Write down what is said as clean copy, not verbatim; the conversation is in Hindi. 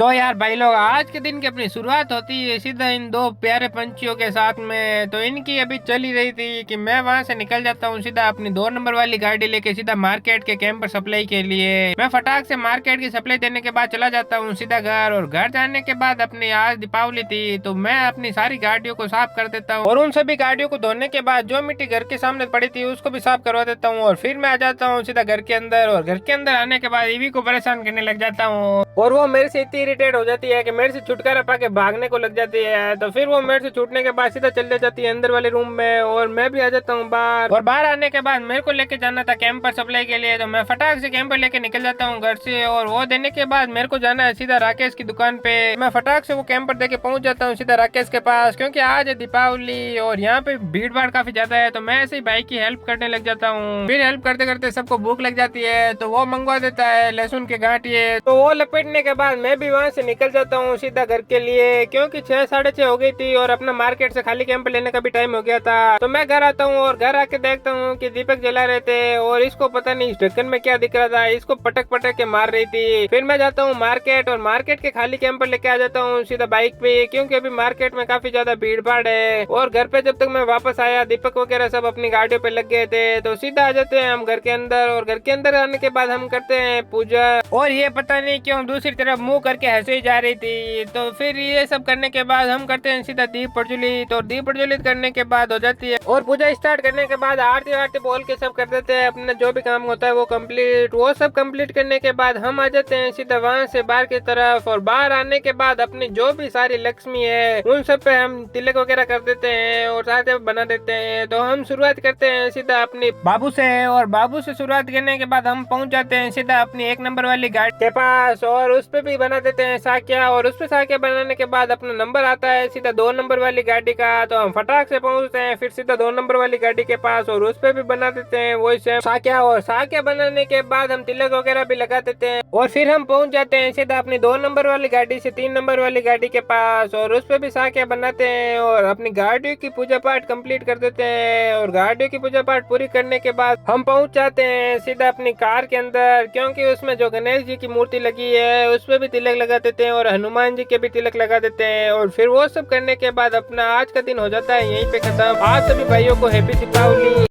तो यार भाई लोग, आज के दिन की अपनी शुरुआत होती है सीधा इन दो प्यारे पंछियों के साथ में। तो इनकी अभी चल ही रही थी कि मैं वहां से निकल जाता हूँ सीधा अपनी 2 नंबर वाली गाड़ी लेके सीधा मार्केट के कैंपर सप्लाई के लिए। मैं फटाक से मार्केट की सप्लाई देने के बाद चला जाता हूँ सीधा घर। और घर जाने के बाद अपनी आज दीपावली थी तो मैं अपनी सारी गाड़ियों को साफ कर देता हूँ और उन सभी गाड़ियों को धोने के बाद जो मिट्टी घर के सामने पड़ी थी उसको भी साफ करवा देता हूँ। और फिर मैं आ जाता हूँ सीधा घर के अंदर। और घर के अंदर आने के बाद ईवी को परेशान करने लग जाता हूँ और वो मेरे से इतनी इरिटेट हो जाती है कि मेरे से छुटकारा पाके भागने को लग जाती है। तो फिर वो मेरे से छूटने के बाद सीधा चले जाती है अंदर वाले रूम में और मैं भी आ जाता हूँ बाहर। और बाहर आने के बाद मेरे को लेके जाना था कैंपर सप्लाई के लिए, तो मैं फटाक से कैंपर लेके निकल जाता हूँ घर से। और वो देने के बाद मेरे को जाना है सीधा राकेश की दुकान पे। मैं फटाक से वो कैंपर देके पहुंच जाता हूँ सीधा राकेश के पास, क्योंकि आज है दीपावली और यहाँ पे भीड़ भाड़ काफी ज्यादा है। तो मैं ऐसे ही भाई की हेल्प करने लग जाता हूँ। फिर हेल्प करते करते सबको भूख लग जाती है तो वो मंगवा देता है लहसुन के गांठिए। तो वो लपेटने के बाद मैं भी वहां से निकल जाता हूँ सीधा घर के लिए, क्योंकि 6 साढ़े 6 हो गई थी और अपना मार्केट से खाली कैंप लेने का भी टाइम हो गया था। तो मैं घर आता हूँ और घर आके देखता हूँ कि दीपक जला रहे थे और इसको पता नहीं ढक्कन में क्या दिख रहा था, इसको पटक पटक के मार रही थी। फिर मैं जाता हूँ मार्केट और मार्केट के खाली कैंप पर लेके आ जाता हूँ सीधा बाइक पे, क्योंकि अभी मार्केट में काफी ज्यादा भीड़ भाड़ है। और घर पे जब तक मैं वापस आया दीपक वगैरह सब अपनी गाड़ियों पे लग गए थे। तो सीधा आ जाते हैं हम घर के अंदर और घर के अंदर आने के बाद हम करते हैं पूजा। और ये पता नहीं क्यों दूसरी तरफ मुंह करके हंसे ही जा रही थी। तो फिर ये सब करने के बाद हम करते हैं सीधा दीप प्रज्वलित। तो दीप प्रज्वलित करने के बाद हो जाती है और पूजा स्टार्ट करने के बाद आरती वारती बोल के सब कर देते हैं अपना जो भी काम होता है वो कंप्लीट। वो सब कंप्लीट करने के बाद हम आ जाते हैं सीधा वहां से बाहर की तरफ। और बाहर आने के बाद अपनी जो भी सारी लक्ष्मी है उन सब पे हम तिलक वगैरह कर देते हैं और साथ बना देते हैं। तो हम शुरुआत करते हैं सीधा अपनी बाबू से। और बाबू से शुरुआत करने के बाद हम पहुंच जाते हैं सीधा अपनी 1 नंबर वाली गाड़ी के पास और उस पे भी बना देते हैं साकिया। और उस पे साकिया बनाने के बाद अपना नंबर आता है सीधा 2 नंबर वाली गाड़ी का। तो हम फटाक से पहुंचते हैं फिर सीधा 2 नंबर वाली गाड़ी के पास और उस पे भी बना देते हैं वही से साकिया। और साकिया बनाने के बाद हम तिलक वगैरह भी लगा देते हैं और फिर हम पहुंच जाते हैं सीधा अपनी 2 नंबर वाली गाड़ी से 3 नंबर वाली गाड़ी के पास और उस पे भी साकिया बनाते हैं और अपनी गाड़ियों की पूजा पाठ कंप्लीट कर देते हैं। और गाड़ियों की पूजा पाठ पूरी करने के बाद हम पहुंच जाते हैं सीधा अपनी कार के अंदर, क्योंकि उसमें जो गणेश जी की मूर्ति लगी है उस पे भी तिलक लगा देते हैं और हनुमान जी के भी तिलक लगा देते हैं। और फिर वो सब करने के बाद अपना आज का दिन हो जाता है यहीं पे खत्म। आज सभी भाइयों को हैप्पी दीपावली।